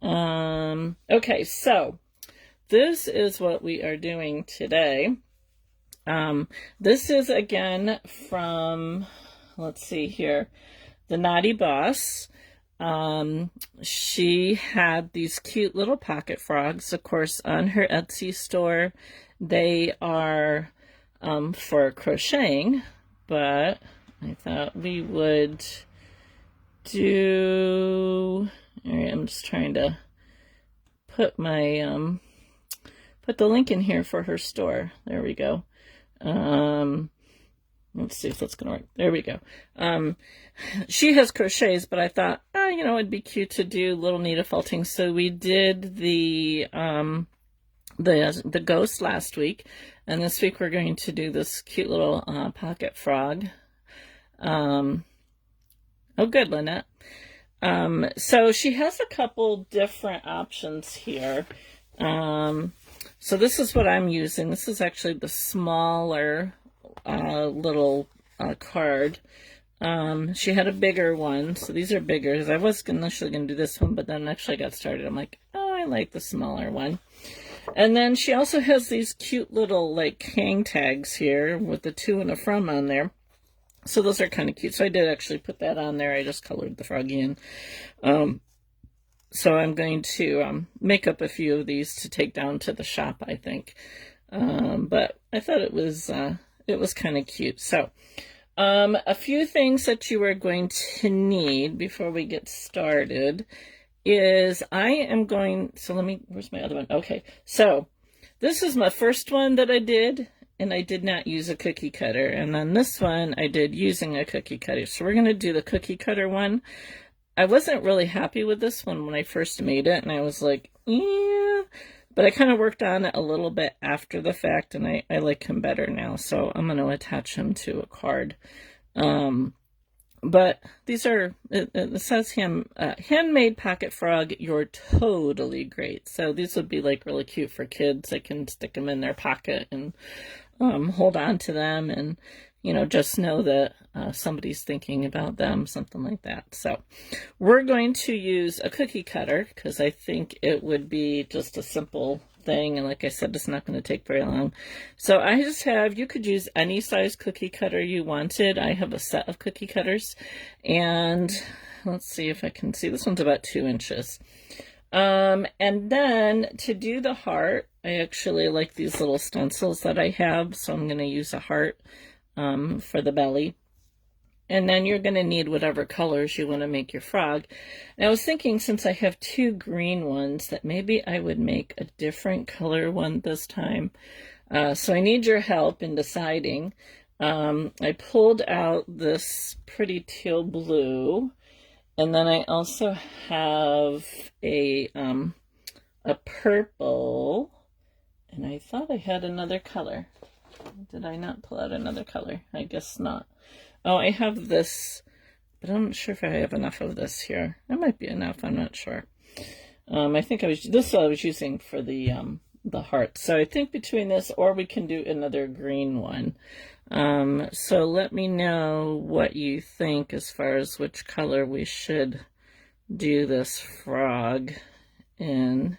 Okay, so this is what we are doing today. This is again from, let's see here, the Naughty Boss. She had these cute little pocket frogs, of course, on her Etsy store. They are for crocheting, but I thought we would do. All right, I'm just trying to put my put the link in here for her store. There we go. Let's see if that's gonna work. There we go. She has crochets, but I thought, it'd be cute to do little needle felting. So we did the ghost last week, and this week we're going to do this cute little pocket frog. Oh, good, Lynette. So she has a couple different options here. So this is what I'm using. This is actually the smaller little card. She had a bigger one, so these are bigger. I was initially going to do this one, but then actually I got started. I'm like, oh, I like the smaller one. And then she also has these cute little like hang tags here with the to and a from on there. So those are kind of cute. So I did actually put that on there. I just colored the froggy in. So I'm going to make up a few of these to take down to the shop, I think. But I thought it was kind of cute. So a few things that you are going to need before we get started is where's my other one? Okay, so this is my first one that I did, and I did not use a cookie cutter. And then this one I did using a cookie cutter. So we're going to do the cookie cutter one. I wasn't really happy with this one when I first made it, and I was like, yeah. But I kind of worked on it a little bit after the fact, and I like him better now. So I'm going to attach him to a card. But these are, it says handmade pocket frog, you're totally great. So these would be like really cute for kids. They can stick them in their pocket and hold on to them and, just know that somebody's thinking about them, something like that. So we're going to use a cookie cutter because I think it would be just a simple thing. And like I said, it's not going to take very long. So you could use any size cookie cutter you wanted. I have a set of cookie cutters. And let's see if I can see. This one's about 2 inches. And then to do the heart, I actually like these little stencils that I have. So I'm going to use a heart for the belly. And then you're going to need whatever colors you want to make your frog. And I was thinking, since I have 2 green ones, that maybe I would make a different color one this time. So I need your help in deciding. I pulled out this pretty teal blue. And then I also have a purple. And I thought I had another color. Did I not pull out another color? I guess not. Oh, I have this, but I'm not sure if I have enough of this here. That might be enough. I'm not sure. I think this is what I was using for the heart. So I think between this, or we can do another green one. So let me know what you think as far as which color we should do this frog in.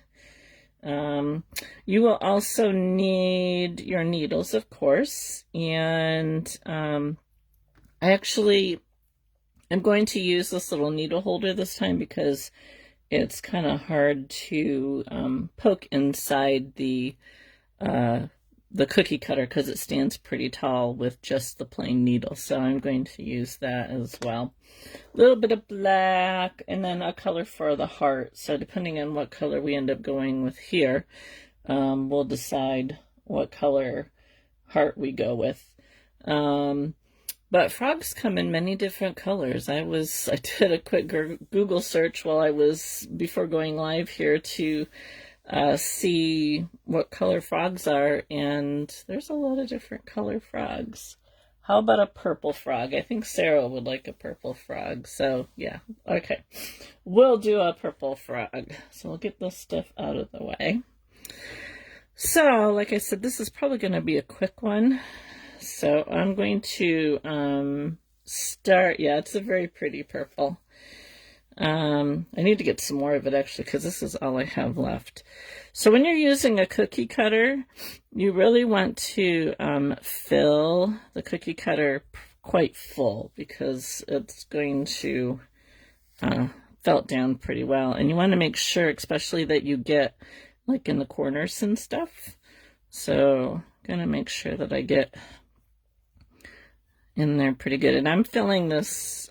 You will also need your needles, of course, and I actually am going to use this little needle holder this time because it's kind of hard to poke inside the cookie cutter because it stands pretty tall with just the plain needle. So I'm going to use that as well. A little bit of black and then a color for the heart. So depending on what color we end up going with here, we'll decide what color heart we go with. But frogs come in many different colors. I did a quick Google search before going live here to see what color frogs are, and there's a lot of different color frogs. How about a purple frog? I think Sarah would like a purple frog. So yeah, okay. We'll do a purple frog. So we'll get this stuff out of the way. So like I said, this is probably going to be a quick one. So I'm going to start, yeah, it's a very pretty purple. I need to get some more of it actually, because this is all I have left. So when you're using a cookie cutter, you really want to fill the cookie cutter quite full, because it's going to felt down pretty well. And you want to make sure, especially, that you get like in the corners and stuff. So I'm gonna make sure that I get in there pretty good. And I'm filling this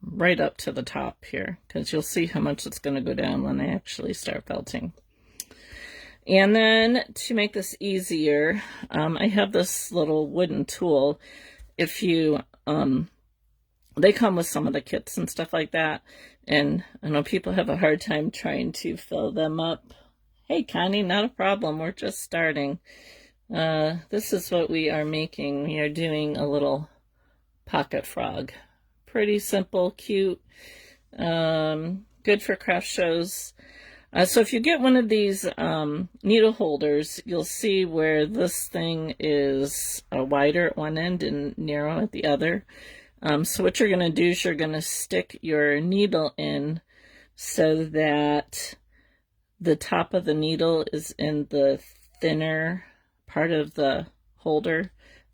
right up to the top here, because you'll see how much it's going to go down when I actually start felting. And then to make this easier, I have this little wooden tool. If you, they come with some of the kits and stuff like that, and I know people have a hard time trying to fill them up. Hey, Connie, not a problem. We're just starting. This is what we are making. We are doing a little pocket frog. Pretty simple, cute, good for craft shows. So if you get one of these needle holders, you'll see where this thing is wider at one end and narrow at the other. So what you're going to do is you're going to stick your needle in so that the top of the needle is in the thinner part of the holder,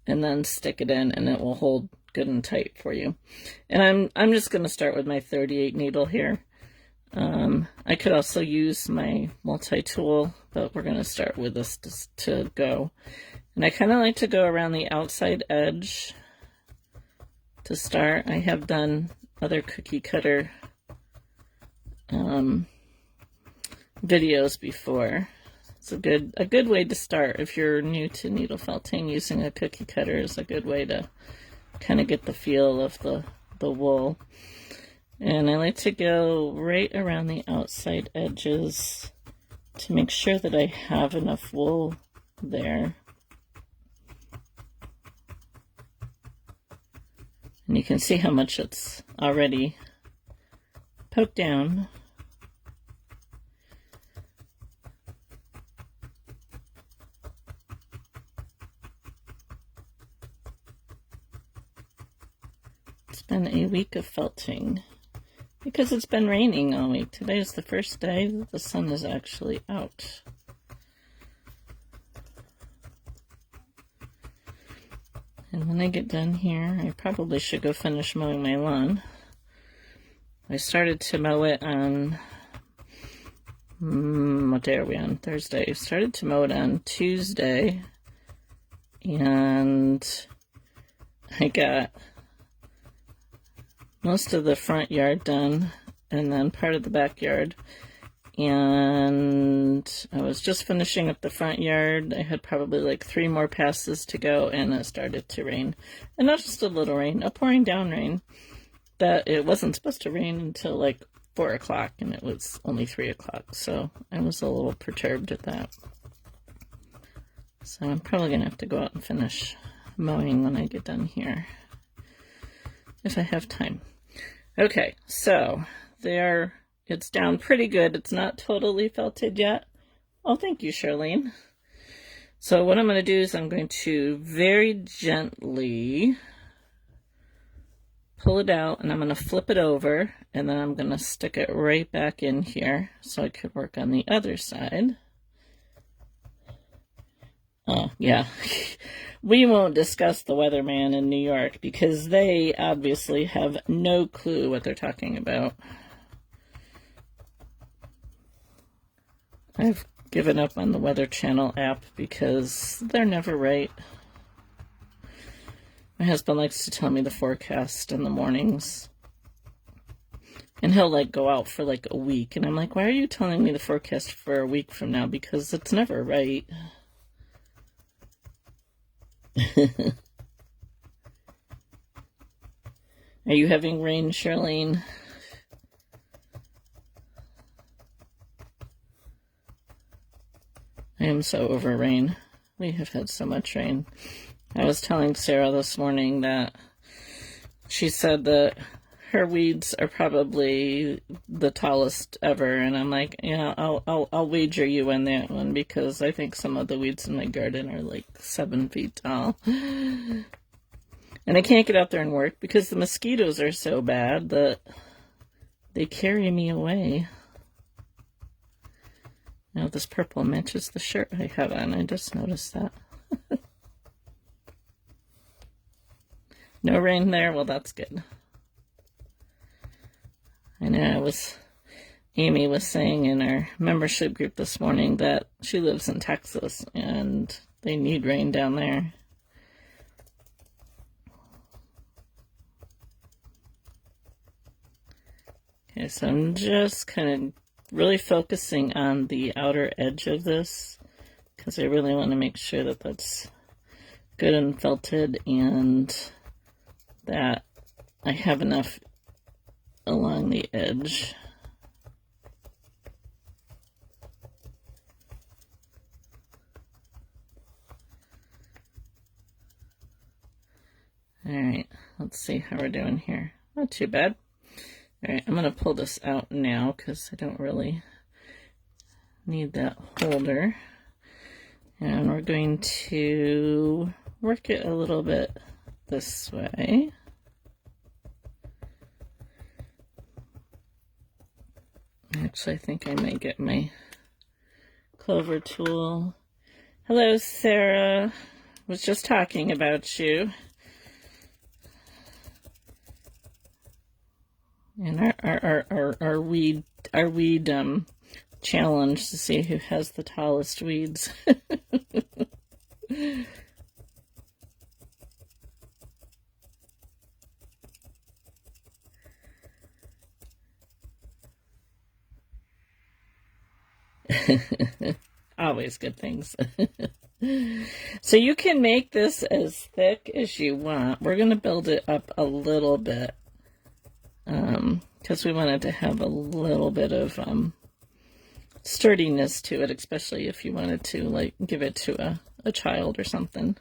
and then stick it in, and it will hold good and tight for you. And I'm just going to start with my 38 needle here. I could also use my multi-tool, but we're going to start with this to go. And I kind of like to go around the outside edge to start. I have done other cookie cutter videos before. It's a good way to start if you're new to needle felting. Using a cookie cutter is a good way to kind of get the feel of the wool. And I like to go right around the outside edges to make sure that I have enough wool there. And you can see how much it's already poked down. It's been a week of felting because it's been raining all week. Today is the first day that the sun is actually out. And when I get done here, I probably should go finish mowing my lawn. I started to mow it on, what day are we on? Thursday. I started to mow it on Tuesday, and I got most of the front yard done, and then part of the backyard. And I was just finishing up the front yard. I had probably like 3 more passes to go, and it started to rain. And not just a little rain, a pouring down rain. That it wasn't supposed to rain until like 4 o'clock, and it was only 3 o'clock. So I was a little perturbed at that. So I'm probably going to have to go out and finish mowing when I get done here, if I have time. Okay, so it's down pretty good. It's not totally felted yet. Oh, thank you, Charlene. So what I'm going to do is I'm going to very gently pull it out, and I'm going to flip it over, and then I'm going to stick it right back in here so I could work on the other side. Oh, yeah. We won't discuss the weatherman in New York because they obviously have no clue what they're talking about. I've given up on the Weather Channel app because they're never right. My husband likes to tell me the forecast in the mornings. And he'll like go out for like a week. And I'm like, why are you telling me the forecast for a week from now? Because it's never right. Are you having rain, Charlene? I am so over rain. We have had so much rain. I was telling Sarah this morning that she said that her weeds are probably the tallest ever, and I'm like, yeah, I'll wager you on that one, because I think some of the weeds in my garden are like 7 feet tall. And I can't get out there and work because the mosquitoes are so bad that they carry me away. Now this purple matches the shirt I have on. I just noticed that. No rain there? Well, that's good. I know Amy was saying in our membership group this morning that she lives in Texas and they need rain down there. Okay, so I'm just kind of really focusing on the outer edge of this because I really want to make sure that that's good and felted and that I have enough along the edge. Alright, let's see how we're doing here. Not too bad. Alright, I'm going to pull this out now because I don't really need that holder. And we're going to work it a little bit this way. Actually, I think I might get my clover tool. Hello, Sarah. Was just talking about you. And our weed challenge to see who has the tallest weeds. Always good things. So you can make this as thick as you want. We're going to build it up a little bit because we wanted to have a little bit of sturdiness to it, especially if you wanted to like give it to a child or something.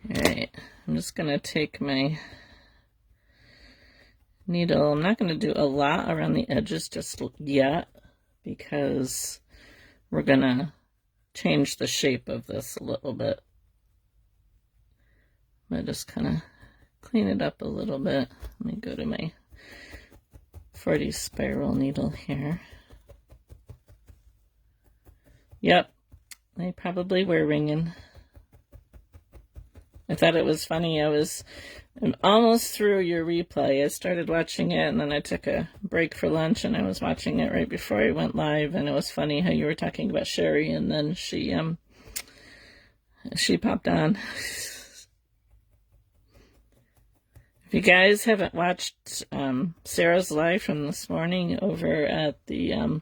All right, I'm just going to take my needle. I'm not going to do a lot around the edges just yet because we're going to change the shape of this a little bit. I'm going to just kind of clean it up a little bit. Let me go to my 40 spiral needle here. Yep, they probably were ringing. I thought it was funny. I'm almost through your replay. I started watching it and then I took a break for lunch and I was watching it right before I went live, and it was funny how you were talking about Sherry and then she popped on. If you guys haven't watched Sarah's live from this morning over at the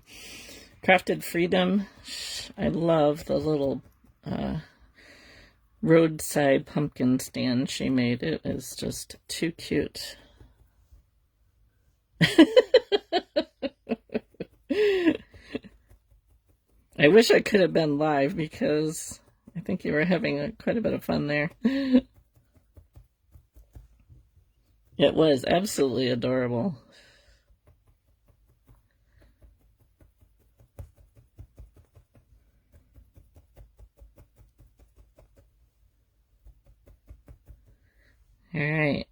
Crafted Freedom, I love the little roadside pumpkin stand she made. It is just too cute. I wish I could have been live because I think you were having quite a bit of fun there. It was absolutely adorable. All right.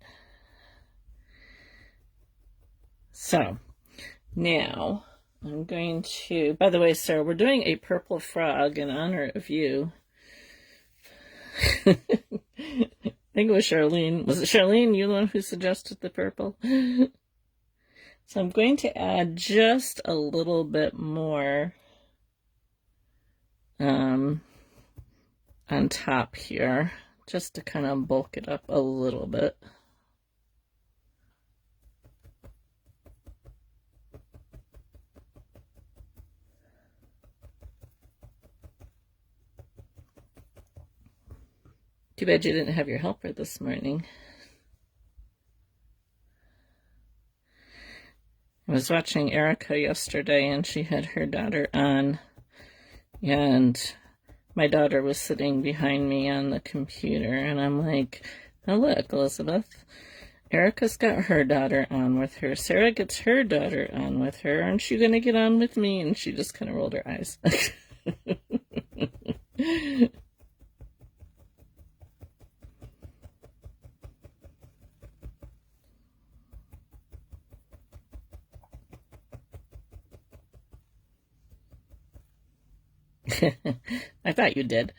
So now I'm going to, by the way, Sarah, we're doing a purple frog in honor of you. I think it was Charlene. Was it Charlene, you the one who suggested the purple? So I'm going to add just a little bit more on top here, just to kind of bulk it up a little bit. Too bad you didn't have your helper this morning. I was watching Erica yesterday and she had her daughter on, and my daughter was sitting behind me on the computer, and I'm like, oh look, Elizabeth, Erica's got her daughter on with her. Sarah gets her daughter on with her. Aren't you going to get on with me? And she just kind of rolled her eyes. I thought you did.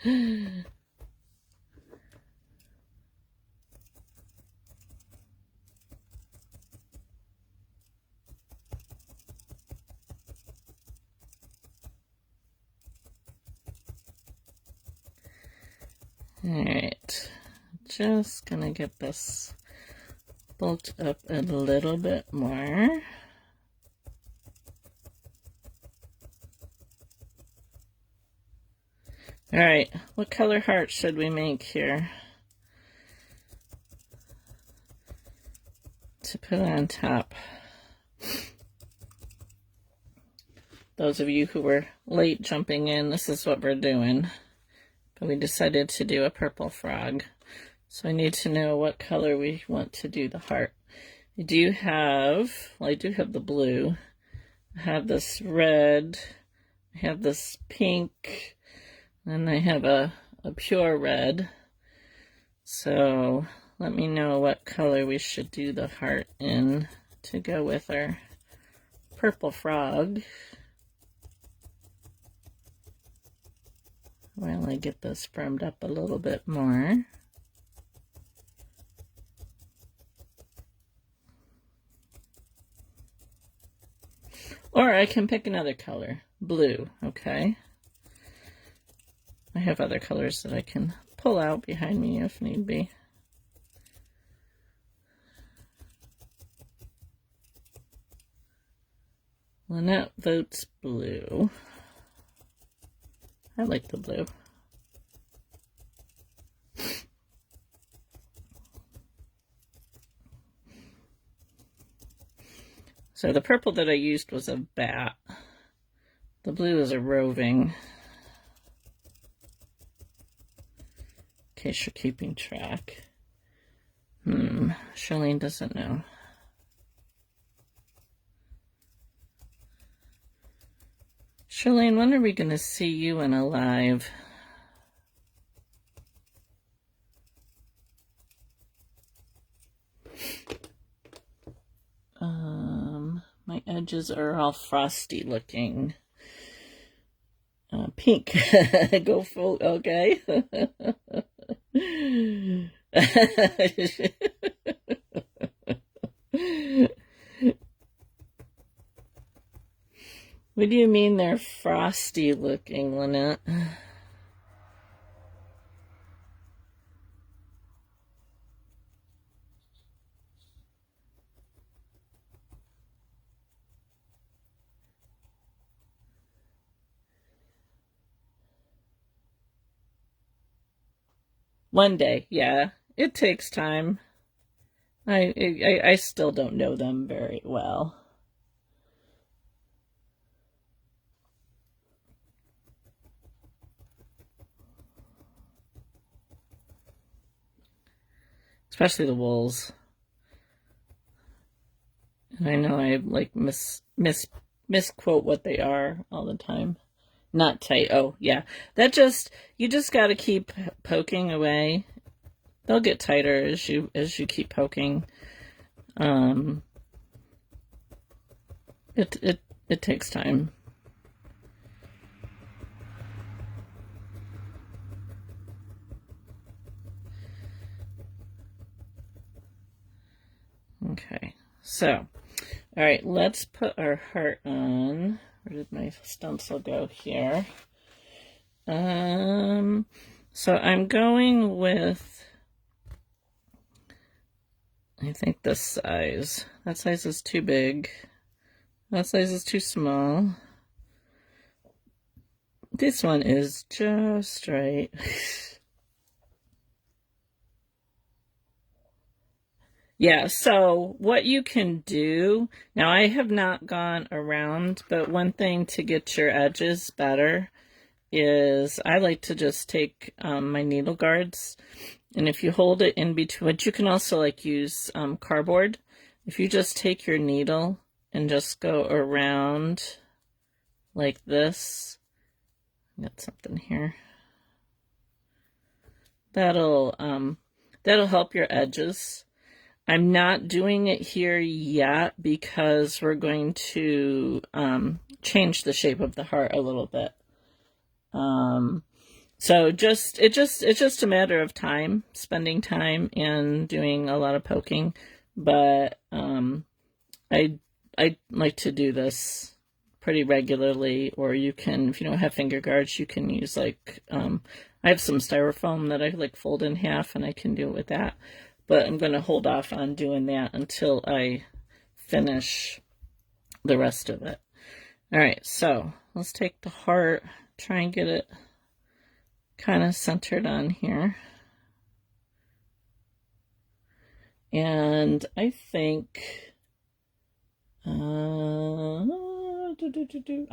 Alright, just gonna get this bulked up a little bit more. Alright, what color heart should we make here to put on top? Those of you who were late jumping in, this is what we're doing. But we decided to do a purple frog. So I need to know what color we want to do the heart. I do have the blue. I have this red. I have this pink. And I have a pure red. So let me know what color we should do the heart in to go with our purple frog. While I get this firmed up a little bit more. Or I can pick another color, blue, okay? I have other colors that I can pull out behind me if need be. Lynette votes blue. I like the blue. So the purple that I used was a bat. The blue is a roving. In case you're keeping track. Charlene doesn't know. Charlene, when are we going to see you in a live? My edges are all frosty looking. Pink. Go full, okay. What do you mean they're frosty looking, Lynette? One day, yeah. It takes time. I still don't know them very well. Especially the wools. And I know I like misquote what they are all the time. Not tight. Oh, yeah. You just got to keep poking away. They'll get tighter as you keep poking. It takes time. Okay. So, all right, let's put our heart on. Where did my stencil go here? So I'm going with, I think this size. That size is too big. That size is too small. This one is just right. Yeah, so what you can do, now I have not gone around, but one thing to get your edges better is I like to just take my needle guards, and if you hold it in between, but you can also like use cardboard. If you just take your needle and just go around like this, got something here. That'll help your edges. I'm not doing it here yet because we're going to change the shape of the heart a little bit. So it's just a matter of time, spending time and doing a lot of poking. But I like to do this pretty regularly, or you can, if you don't have finger guards, you can use like I have some styrofoam that I like fold in half, and I can do it with that. But I'm going to hold off on doing that until I finish the rest of it. All right, so let's take the heart, try and get it kind of centered on here. And I think I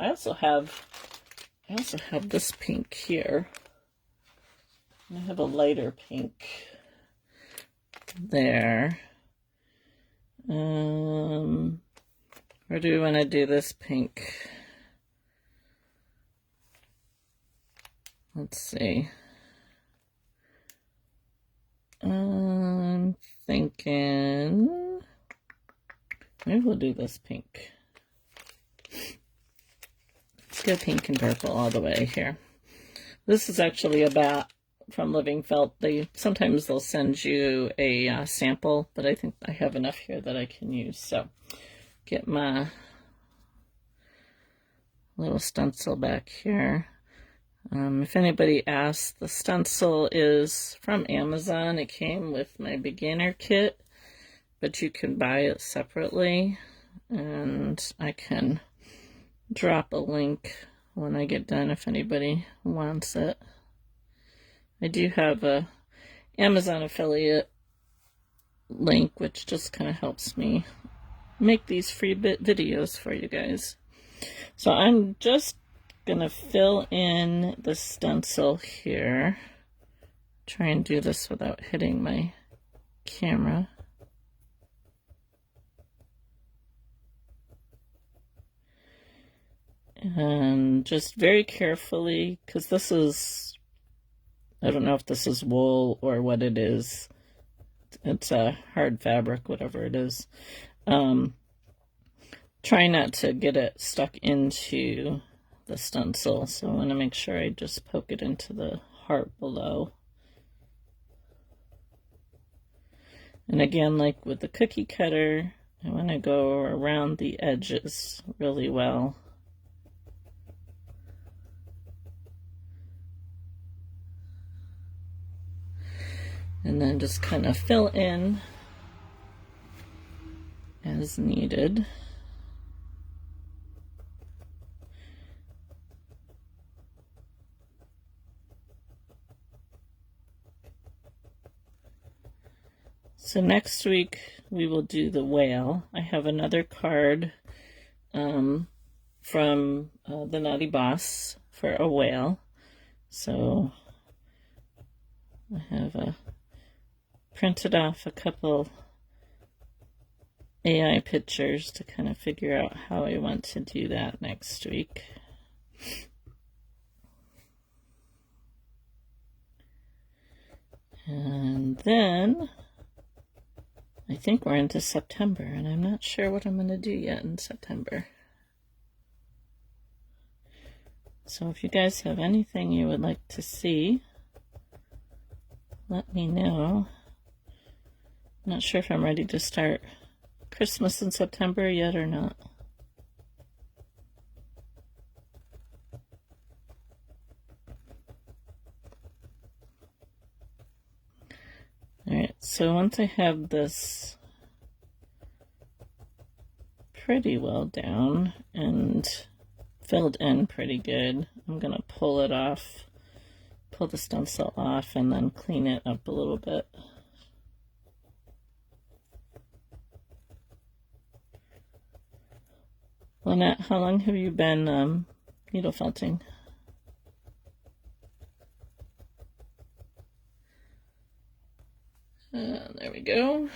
also have this pink here. I have a lighter pink there. Where do we want to do this pink? Let's see. I'm thinking maybe we'll do this pink. Let's go pink and purple all the way here. This is actually a bat from Living Felt. Sometimes they'll send you a sample, but I think I have enough here that I can use. So get my little stencil back here. If anybody asks, the stencil is from Amazon. It came with my beginner kit, but you can buy it separately, and I can drop a link when I get done if anybody wants it. I do have a Amazon affiliate link, which just kind of helps me make these free videos for you guys. So I'm just gonna fill in the stencil here. Try and do this without hitting my camera. And just very carefully, because this is, I don't know if this is wool or what it is. It's a hard fabric, whatever it is. Try not to get it stuck into the stencil, so I want to make sure I just poke it into the heart below. And again, like with the cookie cutter, I want to go around the edges really well. And then just kind of fill in as needed. So next week we will do the whale. I have another card from the Naughty Boss for a whale. So I have printed off a couple AI pictures to kind of figure out how I want to do that next week. And then I think we're into September, and I'm not sure what I'm going to do yet in September. So if you guys have anything you would like to see, let me know. I'm not sure if I'm ready to start Christmas in September yet or not. Alright, so once I have this pretty well down and filled in pretty good, I'm going to pull it off, pull the stencil off, and then clean it up a little bit. Lynette, how long have you been needle felting? There we go.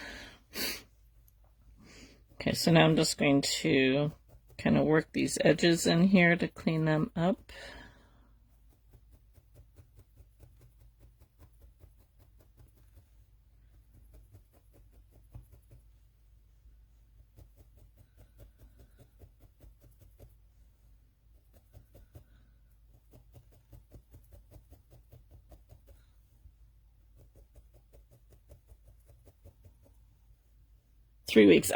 Okay, so now I'm just going to kind of work these edges in here to clean them up. 3 weeks.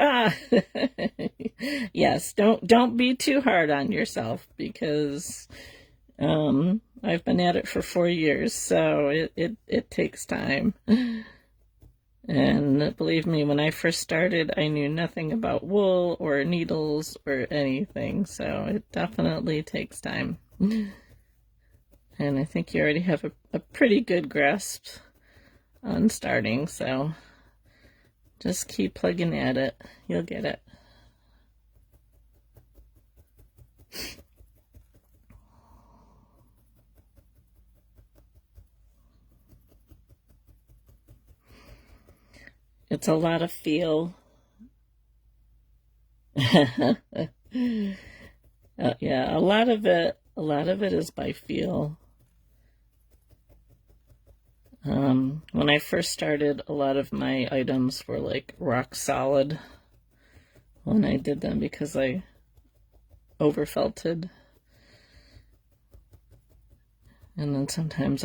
Yes, don't be too hard on yourself, because I've been at it for 4 years, so it takes time. And believe me, when I first started, I knew nothing about wool or needles or anything, so it definitely takes time. And I think you already have a pretty good grasp on starting, so just keep plugging at it. You'll get it. It's a lot of feel. Yeah, a lot of it is by feel. When I first started, a lot of my items were like rock solid when I did them, because I overfelted. And then sometimes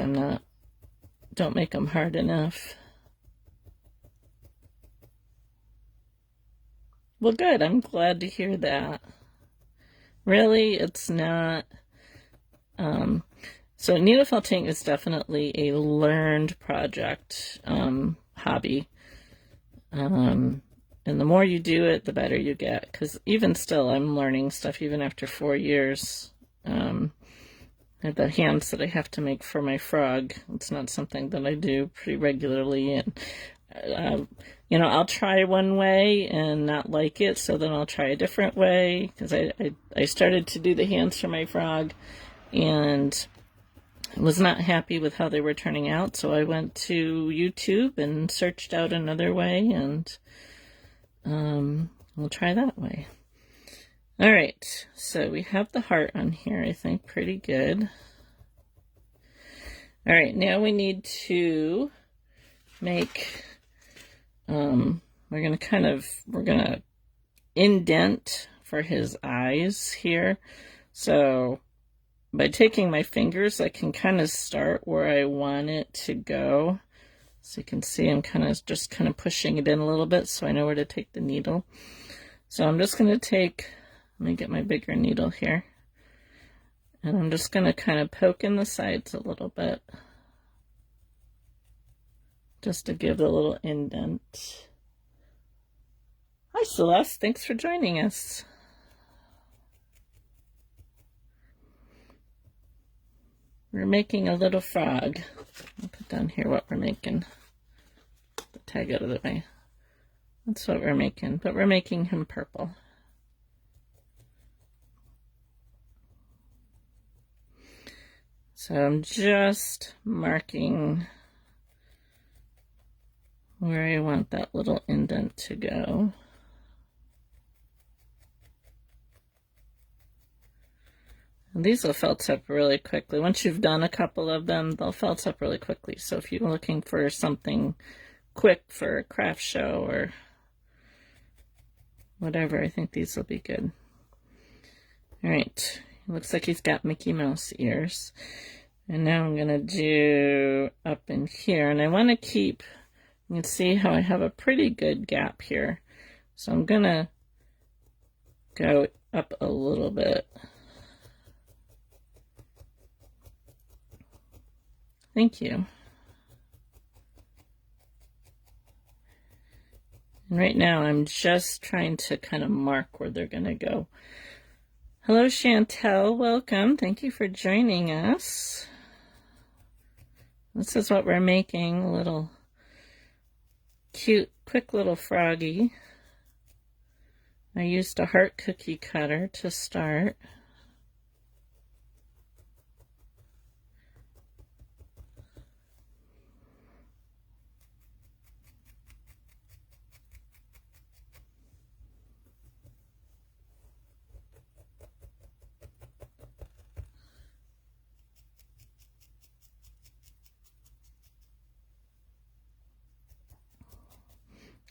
don't make them hard enough. Well, good. I'm glad to hear that. Really, it's not. So needle felting is definitely a learned project, hobby. And the more you do it, the better you get. Because even still, I'm learning stuff even after 4 years. The hands that I have to make for my frog, it's not something that I do pretty regularly. And I'll try one way and not like it, so then I'll try a different way, because I started to do the hands for my frog and was not happy with how they were turning out, so I went to YouTube and searched out another way, and we'll try that way. All right, so we have the heart on here, I think, pretty good. All right, now we need to make, we're gonna indent for his eyes here. So by taking my fingers, I can kind of start where I want it to go. So you can see I'm just pushing it in a little bit, so I know where to take the needle. So I'm just going to let me get my bigger needle here. And I'm just going to kind of poke in the sides a little bit, just to give the little indent. Hi Celeste, thanks for joining us. We're making a little frog. I'll put down here what we're making. The tag out of the way. That's what we're making, but we're making him purple. So I'm just marking where I want that little indent to go. And these will felt up really quickly. Once you've done a couple of them, they'll felt up really quickly. So if you're looking for something quick for a craft show or whatever, I think these will be good. All right, looks like he's got Mickey Mouse ears. And now I'm gonna do up in here, and I want to keep, you can see how I have a pretty good gap here. So I'm gonna go up a little bit. Thank you. And right now I'm just trying to kind of mark where they're going to go. Hello Chantel, welcome. Thank you for joining us. This is what we're making, a little cute, quick little froggy. I used a heart cookie cutter to start.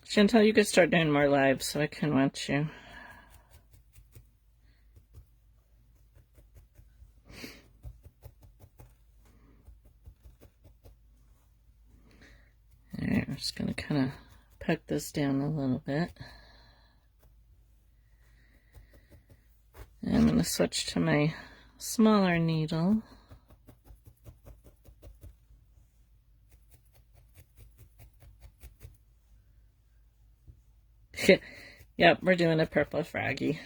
Chantal, you could start doing more lives so I can watch you. Alright, we're just going to kind of poke this down a little bit. to switch to my smaller needle. Yep, we're doing a purple froggy.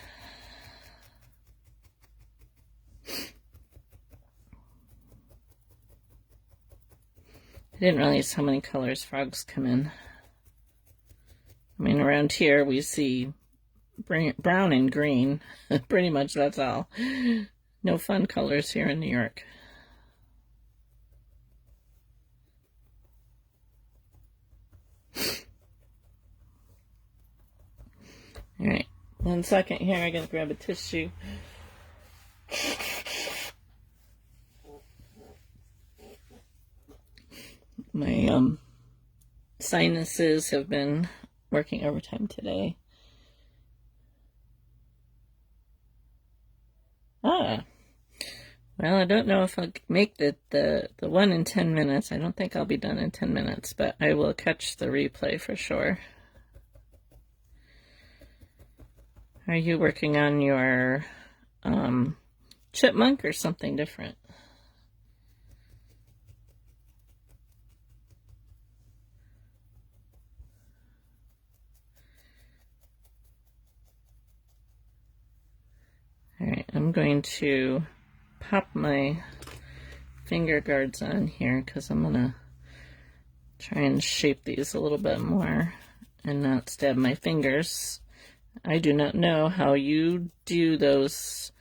I didn't realize how many colors frogs come in. I mean, around here we see brown and green. Pretty much that's all. No fun colors here in New York. All right, 1 second here. I gotta grab a tissue. My sinuses have been working overtime today. Well, I don't know if I'll make the one in 10 minutes. I don't think I'll be done in 10 minutes, but I will catch the replay for sure. Are you working on your chipmunk or something different? All right, I'm going to pop my finger guards on here because I'm going to try and shape these a little bit more and not stab my fingers. I do not know how you do those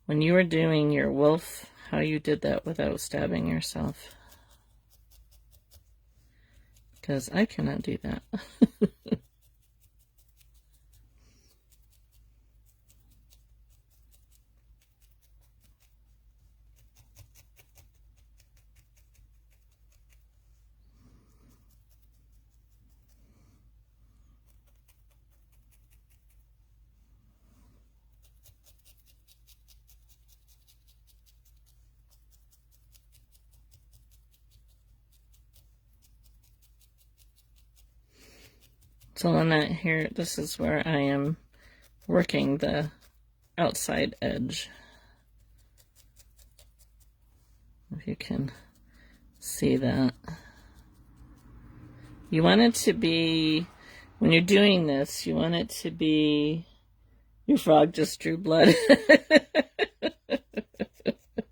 when you were doing your wolf, how you did that without stabbing yourself. Because I cannot do that. So on that here, this is where I am working the outside edge. If you can see that. You want it to be, when you're doing this, you want it to be, your frog just drew blood.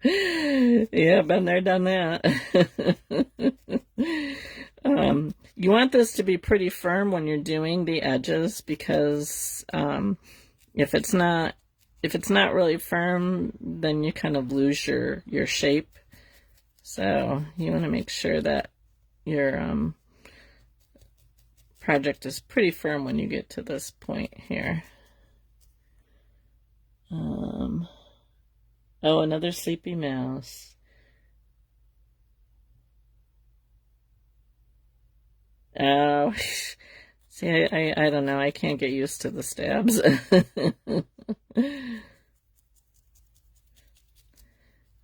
Yeah, been there, done that. You want this to be pretty firm when you're doing the edges, because if it's not really firm, then you kind of lose your shape. So you want to make sure that your project is pretty firm when you get to this point here. Oh, another sleepy mouse. Oh, see, I don't know. I can't get used to the stabs.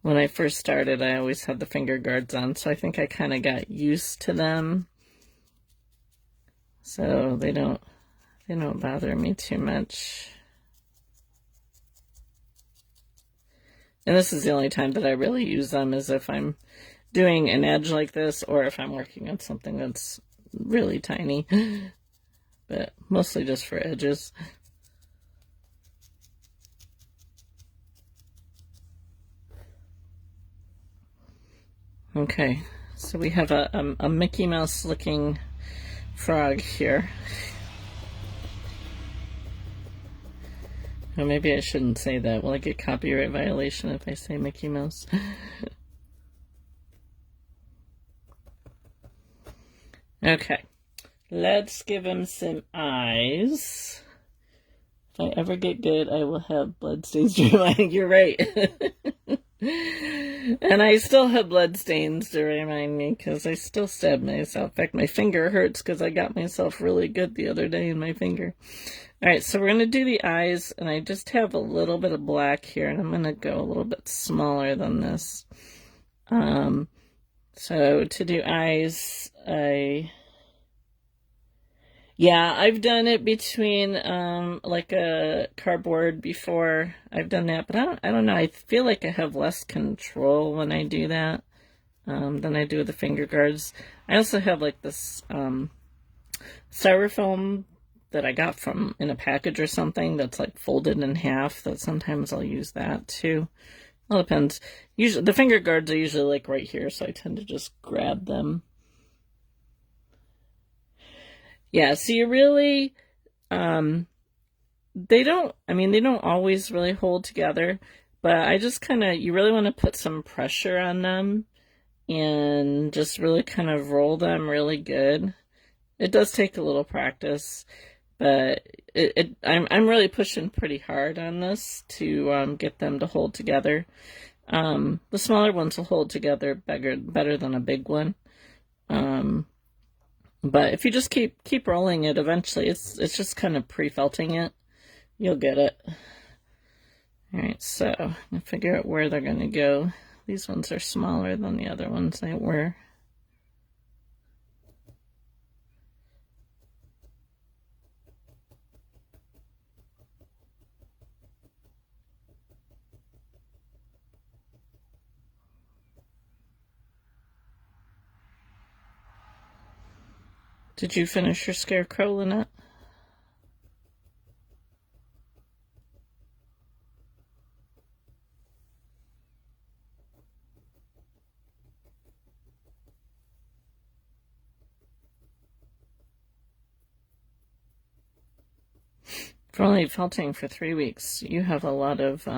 When I first started, I always had the finger guards on, so I think I kind of got used to them. So they don't bother me too much. And this is the only time that I really use them, is if I'm doing an edge like this, or if I'm working on something that's really tiny, but mostly just for edges. Okay, so we have a Mickey Mouse looking frog here. Or maybe I shouldn't say that. Will I get copyright violation if I say Mickey Mouse? Okay, let's give him some eyes. If I ever get good, I will have bloodstains. You're right. And I still have bloodstains to remind me, because I still stab myself. In fact, my finger hurts because I got myself really good the other day in my finger. All right, so we're going to do the eyes, and I just have a little bit of black here, and I'm going to go a little bit smaller than this. So to do eyes, Yeah, I've done it between like a cardboard before. I've done that, but I don't know. I feel like I have less control when I do that than I do with the finger guards. I also have like this styrofoam that I got from in a package or something that's like folded in half, that sometimes I'll use that too. Well, it depends. Usually the finger guards are usually like right here, so I tend to just grab them. Yeah, so you really they don't, I mean, they don't always really hold together, but I just kind of, you really want to put some pressure on them and just really kind of roll them really good. It does take a little practice, but I'm really pushing pretty hard on this to get them to hold together. The smaller ones will hold together better than a big one. But if you just keep rolling it, eventually it's just kind of pre-felting it. You'll get it. All right, so I'm gonna figure out where they're gonna go. These ones are smaller than the other ones they were. Did you finish your scarecrow, Lynette? For only felting for 3 weeks, you have a lot of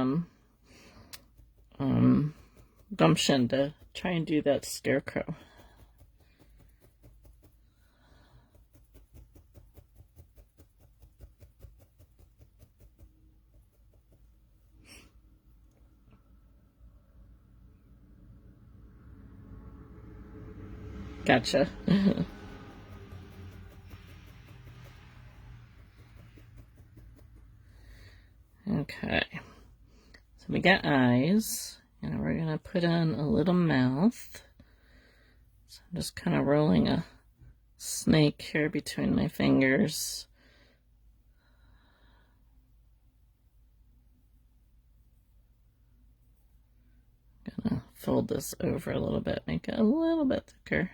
gumption to try and do that scarecrow. Gotcha. Okay. So we got eyes, and we're gonna put on a little mouth. So I'm just kind of rolling a snake here between my fingers. Gonna fold this over a little bit, make it a little bit thicker.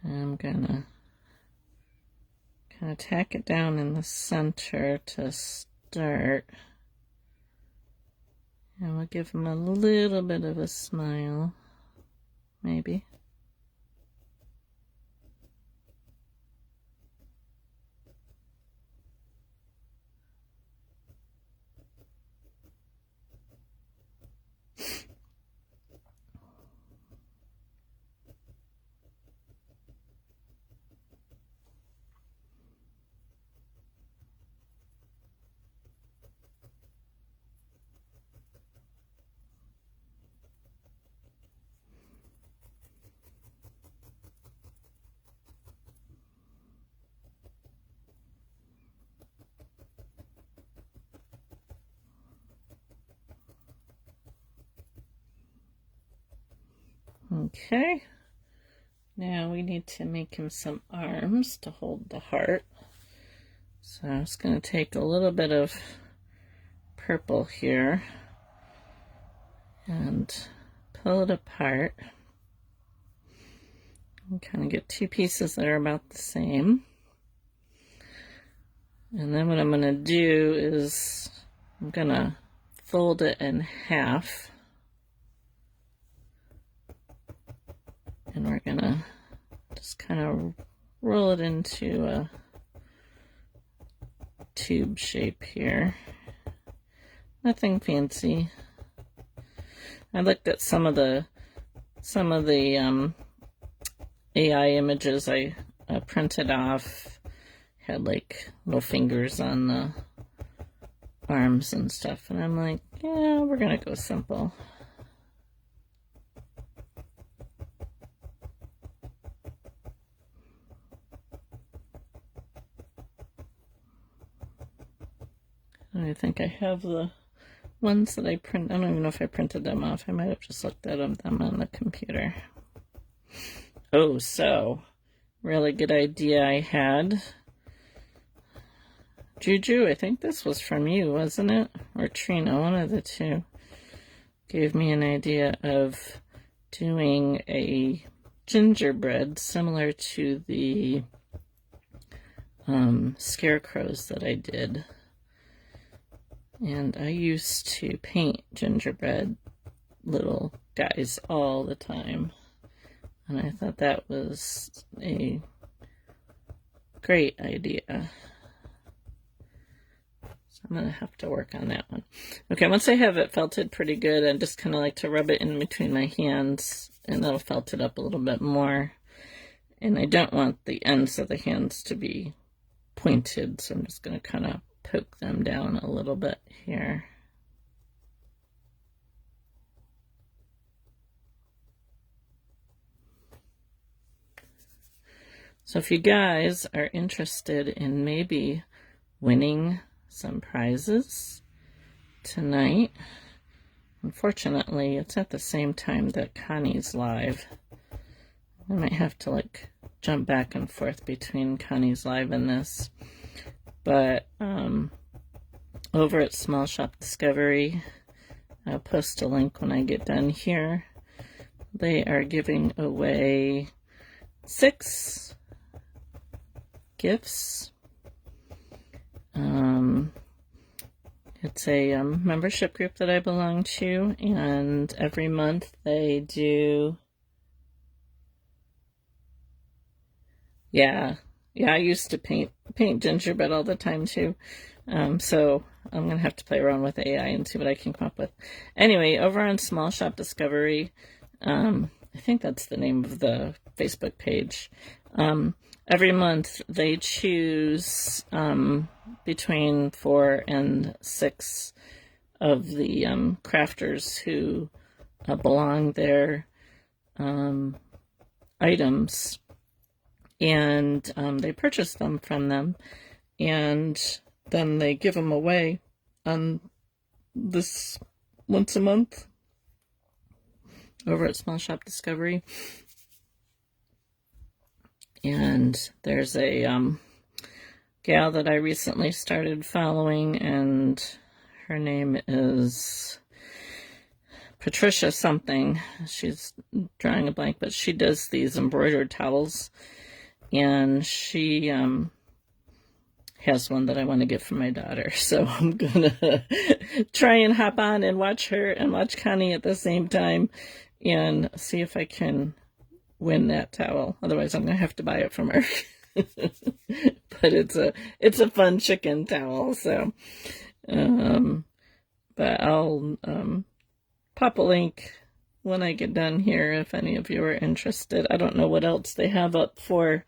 I'm gonna kind of tack it down in the center to start. And we'll give him a little bit of a smile, maybe. Okay, now we need to make him some arms to hold the heart. So I'm just going to take a little bit of purple here and pull it apart and kind of get two pieces that are about the same. And then what I'm going to do is I'm going to fold it in half. And we're going to just kind of roll it into a tube shape here. Nothing fancy. I looked at some of the AI images I printed off. Had like little fingers on the arms and stuff, and I'm like, yeah, we're gonna go simple. I think I have the ones that I print. I don't even know if I printed them off. I might have just looked at them on the computer. Oh, so really good idea I had. Juju, I think this was from you, wasn't it? Or Trina, one of the two. Gave me an idea of doing a gingerbread similar to the scarecrows that I did. And I used to paint gingerbread little guys all the time. And I thought that was a great idea. So I'm going to have to work on that one. Okay, once I have it felted pretty good, I just kind of like to rub it in between my hands, and that'll felt it up a little bit more. And I don't want the ends of the hands to be pointed, so I'm just going to kind of poke them down a little bit here. So if you guys are interested in maybe winning some prizes tonight, unfortunately it's at the same time that Connie's live. I might have to like jump back and forth between Connie's live and this. But over at Small Shop Discovery, I'll post a link when I get done here. They are giving away 6 gifts. It's a membership group that I belong to, and every month they do. Yeah, I used to paint gingerbread all the time too. So I'm gonna have to play around with AI and see what I can come up with. Anyway, over on Small Shop Discovery, I think that's the name of the Facebook page. Every month they choose between 4 and 6 of the crafters who belong their items, and they purchase them from them, and then they give them away on this once a month over at Small Shop Discovery. And there's a gal that I recently started following, and her name is Patricia something. She's drawing a blank, but she does these embroidered towels, and she has one that I want to get for my daughter. So I'm gonna try and hop on and watch her and watch Connie at the same time and see if I can win that towel. Otherwise I'm gonna have to buy it from her. But it's a fun chicken towel. So but I'll pop a link when I get done here if any of you are interested. I don't know what else they have up for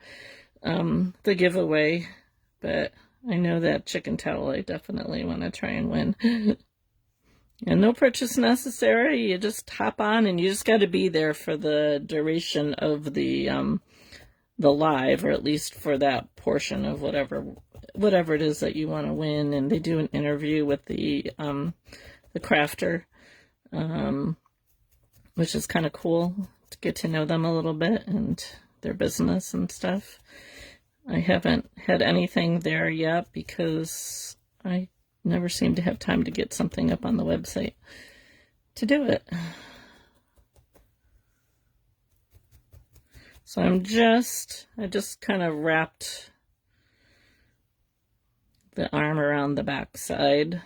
the giveaway, but I know that chicken towel I definitely want to try and win. And no purchase necessary. You just hop on, and you just got to be there for the duration of the live, or at least for that portion of whatever it is that you want to win. And they do an interview with the crafter, which is kind of cool to get to know them a little bit and their business and stuff. I haven't had anything there yet because I never seem to have time to get something up on the website to do it. So I just kind of wrapped the arm around the back side,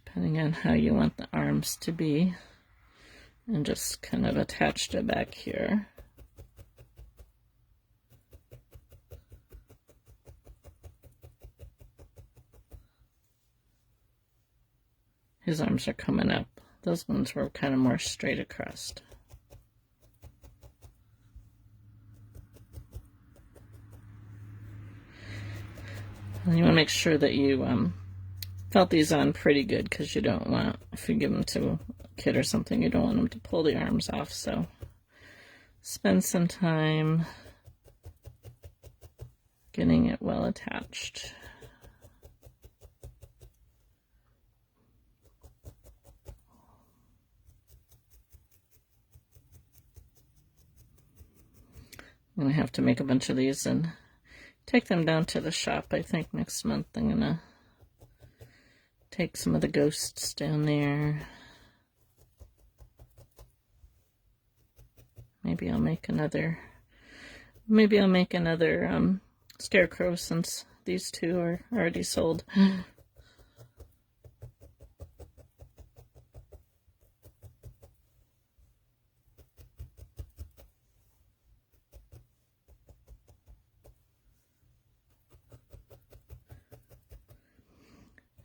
depending on how you want the arms to be, and just kind of attached it back here. His arms are coming up. Those ones were kind of more straight across. And you want to make sure that you felt these on pretty good, because you don't want, if you give them to a kid or something, you don't want them to pull the arms off. So spend some time getting it well attached. I'm going to have to make a bunch of these and take them down to the shop. I think next month I'm going to take some of the ghosts down there. Maybe I'll make another scarecrow, since these two are already sold.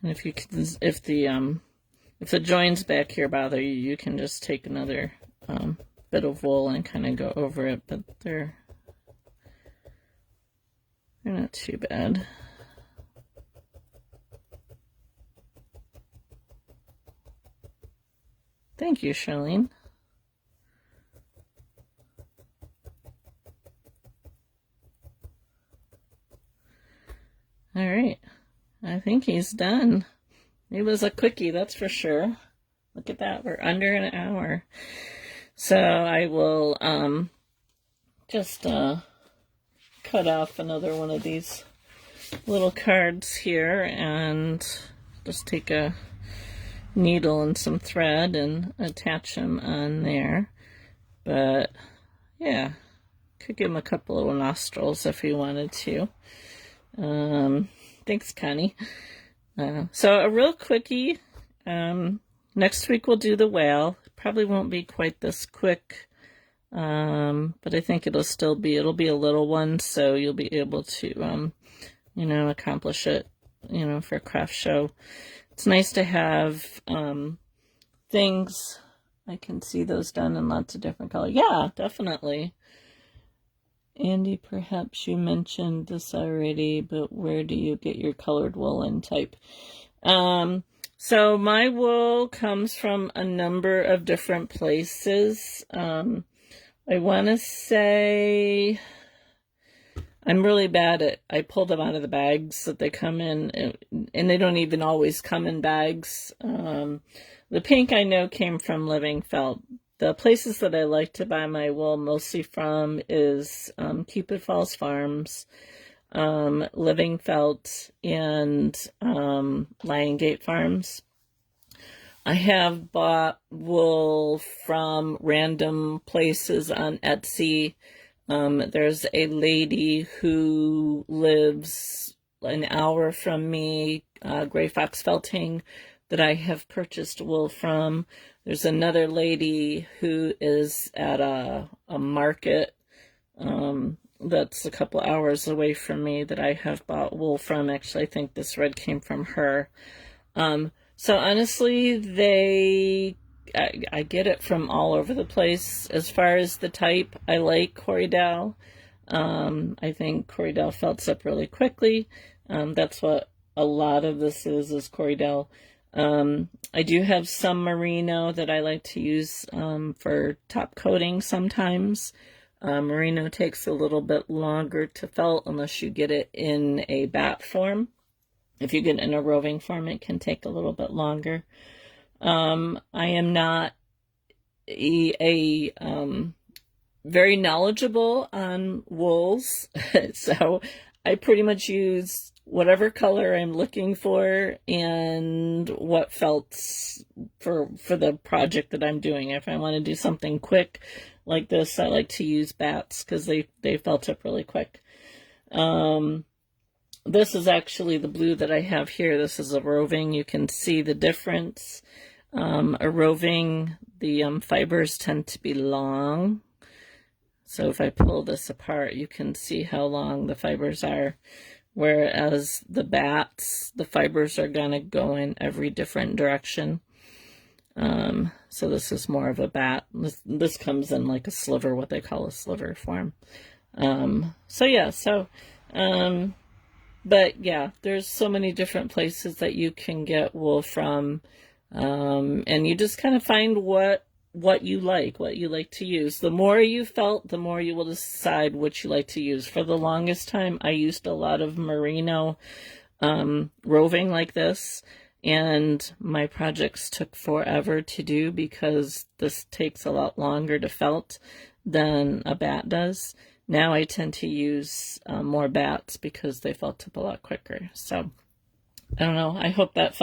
And if the joins back here bother you, you can just take another bit of wool and kind of go over it, but they're not too bad. Thank you, Charlene. All right. I think he's done. It was a quickie, that's for sure. Look at that, we're under an hour. So I will just cut off another one of these little cards here and just take a needle and some thread and attach them on there. But yeah, could give him a couple little nostrils if you wanted to. Thanks, Connie. So a real quickie. Next week we'll do the whale. Probably won't be quite this quick, but I think it'll be a little one, so you'll be able to, accomplish it, for a craft show. It's nice to have things. I can see those done in lots of different colors. Yeah, definitely. Andy, perhaps you mentioned this already, but where do you get your colored woolen type? So my wool comes from a number of different places. I want to say I'm really bad I pull them out of the bags that they come in, and they don't even always come in bags. The pink I know came from Living Felt. The places that I like to buy my wool mostly from is Cupid Falls Farms, Living Felt, and Lion Gate Farms. I have bought wool from random places on Etsy. There's a lady who lives an hour from me, Gray Fox Felting, that I have purchased wool from. There's another lady who is at a market that's a couple hours away from me that I have bought wool from. Actually, I think this red came from her. So honestly, I get it from all over the place. As far as the type, I like Corriedale. I think Corriedale felts up really quickly. That's what a lot of this is Corriedale. I do have some merino that I like to use for top coating sometimes. Merino takes a little bit longer to felt unless you get it in a bat form. If you get it in a roving form, it can take a little bit longer. I am not a very knowledgeable on wools, so I pretty much use whatever color I'm looking for and what felts for the project that I'm doing. If I want to do something quick like this, I like to use bats because they felt up really quick. This is actually the blue that I have here. This is a roving. You can see the difference. A roving, the fibers tend to be long. So if I pull this apart, you can see how long the fibers are. Whereas the bats, the fibers are going to go in every different direction. So this is more of a bat. This comes in like a sliver, what they call a sliver form. But yeah, there's so many different places that you can get wool from. And you just kind of find what you like to use. The more you felt, the more you will decide what you like to use. For the longest time, I used a lot of merino roving like this, and my projects took forever to do because this takes a lot longer to felt than a bat does. now I tend to use more bats because they felt up a lot quicker. So I don't know. I hope that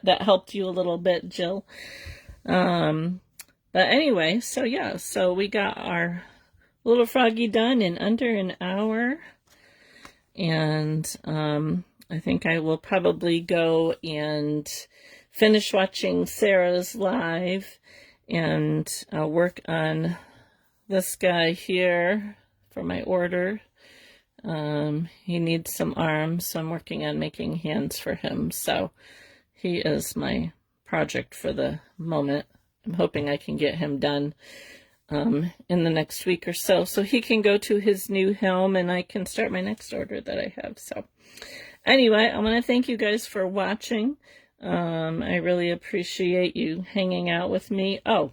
that helped you a little bit, Jill. But anyway, so yeah, so we got our little froggy done in under an hour. And I think I will probably go and finish watching Sarah's live and work on this guy here for my order. He needs some arms, so I'm working on making hands for him. So he is my project for the moment. I'm hoping I can get him done in the next week or so he can go to his new home and I can start my next order that I have. So anyway, I want to thank you guys for watching. I really appreciate you hanging out with me. Oh,